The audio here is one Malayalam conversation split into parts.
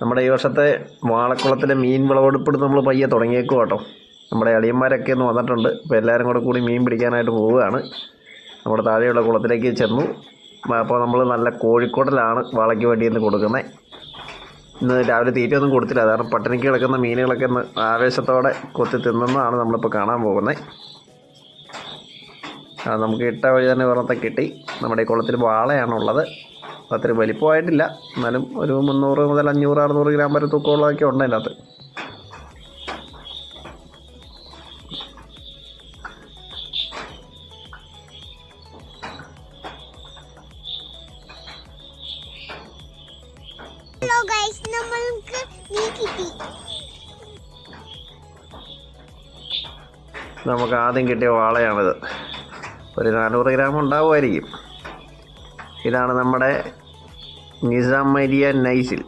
നമ്മുടെ ഈ വർഷത്തെ വാളക്കുളത്തിലെ മീൻ വിളവെടുപ്പെടുത്ത് നമ്മൾ പയ്യെ തുടങ്ങിയേക്കും കേട്ടോ. നമ്മുടെ അളിയന്മാരൊക്കെ ഒന്ന് വന്നിട്ടുണ്ട്. ഇപ്പോൾ എല്ലാവരും കൂടി മീൻ പിടിക്കാനായിട്ട് പോവുകയാണ്. നമ്മുടെ താഴെയുള്ള കുളത്തിലേക്ക് ചെന്നു. അപ്പോൾ നമ്മൾ നല്ല കോഴിക്കോടലാണ് വാളയ്ക്ക് വേണ്ടി ഇന്ന് കൊടുക്കുന്നത്. ഇന്ന് രാവിലെ തീറ്റയൊന്നും കൊടുത്തില്ല, കാരണം പട്ടിണിക്ക് കിടക്കുന്ന മീനുകളൊക്കെ ഒന്ന് ആവേശത്തോടെ കൊത്തി തിന്നുന്നതാണ് നമ്മളിപ്പോൾ കാണാൻ പോകുന്നത്. നമുക്ക് ഇട്ട വഴി തന്നെ വെറുതെ കിട്ടി. നമ്മുടെ ഈ കുളത്തിൽ വാളയാണുള്ളത്. അത്ര വലിപ്പമായിട്ടില്ല, എന്നാലും ഒരു 300 മുതൽ 500-600 ഗ്രാം വരെ തൂക്കമുള്ളതൊക്കെ ഉണ്ട് അതിനകത്ത്. നമുക്ക് ആദ്യം കിട്ടിയ വാളയാണിത്. ഒരു 400 ഗ്രാം ഉണ്ടാവുമായിരിക്കും. ഇതാണ് നമ്മുടെ നിസാമരിയ നൈസിൽ.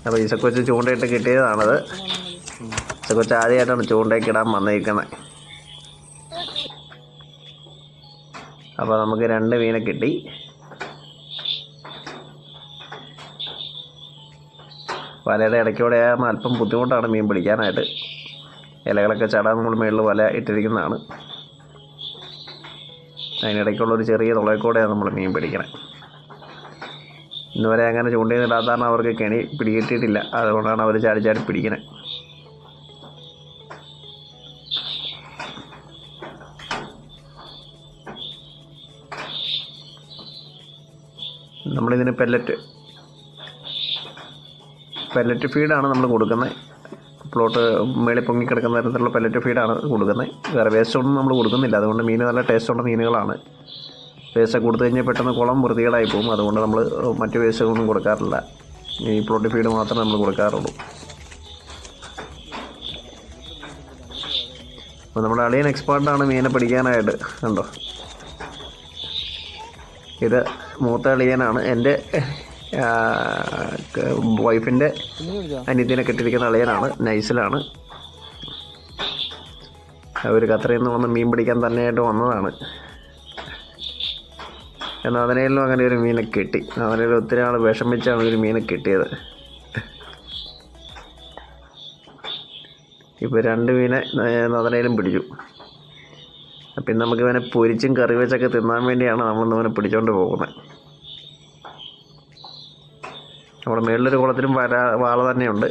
അപ്പോൾ ഈസക്കൊച്ച് ചൂണ്ടയിട്ട് കിട്ടിയതാണത്. ഈസക്കൊച്ച് ആദ്യമായിട്ടാണ് ചൂണ്ടയ്ക്ക് ഇടാൻ വന്നിരിക്കുന്നത്. അപ്പോൾ നമുക്ക് 2 മീനെ കിട്ടി. വലയുടെ ഇടയ്ക്കൂടെ ആകുമ്പോൾ അല്പം ബുദ്ധിമുട്ടാണ് മീൻ പിടിക്കാനായിട്ട്. ഇലകളൊക്കെ ചടാൻ നമ്മൾ മുകളിൽ വല ഇട്ടിരിക്കുന്നതാണ്. അതിനിടയ്ക്കുള്ളൊരു ചെറിയ തുളയക്കൂടെയാണ് നമ്മൾ മീൻ പിടിക്കണത്. ഇന്നുവരെ അങ്ങനെ ചൂണ്ടയിൽ ഇടാത്താണ് അവർക്ക് കെണി പിടികിട്ടിയിട്ടില്ല. അതുകൊണ്ടാണ് അവർ ചാടി ചാടി പിടിക്കണത്. നമ്മളിതിന് പെല്ലറ്റ് ഫീഡാണ് നമ്മൾ കൊടുക്കുന്നത്. പ്ലോട്ട് മേളിൽ പൊങ്ങിക്കിടക്കുന്ന തരത്തിലുള്ള പെല്ലറ്റ് ഫീഡാണ് കൊടുക്കുന്നത്. വേറെ വേസ്റ്റൊന്നും നമ്മൾ കൊടുക്കുന്നില്ല. അതുകൊണ്ട് മീൻ നല്ല ടേസ്റ്റുള്ള മീനുകളാണ്. വേസ്റ്റ് കൊടുത്തു കഴിഞ്ഞാൽ പെട്ടെന്ന് കുളം വൃത്തികേടായി പോകും. അതുകൊണ്ട് നമ്മൾ മറ്റ് വേസ്റ്റുകളൊന്നും കൊടുക്കാറില്ല. ഈ പ്ലോട്ട് ഫീഡ് മാത്രമേ നമ്മൾ കൊടുക്കാറുള്ളൂ. അപ്പോൾ നമ്മുടെ അളിയൻ എക്സ്പേർട്ടാണ് മീനെ പിടിക്കാനായിട്ട്. കണ്ടോ, ഇത് മൂത്ത അളിയനാണ്. എൻ്റെ വൈഫിൻ്റെ അനിയത്തിനെ കെട്ടിരിക്കുന്ന അളിയനാണ്. നൈസിലാണ്. അവർ ഖത്തറിൽ നിന്ന് വന്ന് മീൻ പിടിക്കാൻ തന്നെയായിട്ട് വന്നതാണ്. എന്നാൽ അതിനേലും അങ്ങനെ ഒരു മീനെ കിട്ടി. അതിനേലും ഒത്തിരി ആൾ വിഷമിച്ചാണ് ഒരു മീനെ കിട്ടിയത്. ഇപ്പോൾ 2 മീനെ അതിനേലും പിടിച്ചു. അപ്പം നമുക്ക് ഇവനെ പൊരിച്ചും കറി വെച്ചൊക്കെ തിന്നാൻ വേണ്ടിയാണ് നമ്മളിവനെ പിടിച്ചുകൊണ്ട് പോകുന്നത്. നമ്മുടെ മേളിലൊരു കുളത്തിലും വാള തന്നെയുണ്ട്.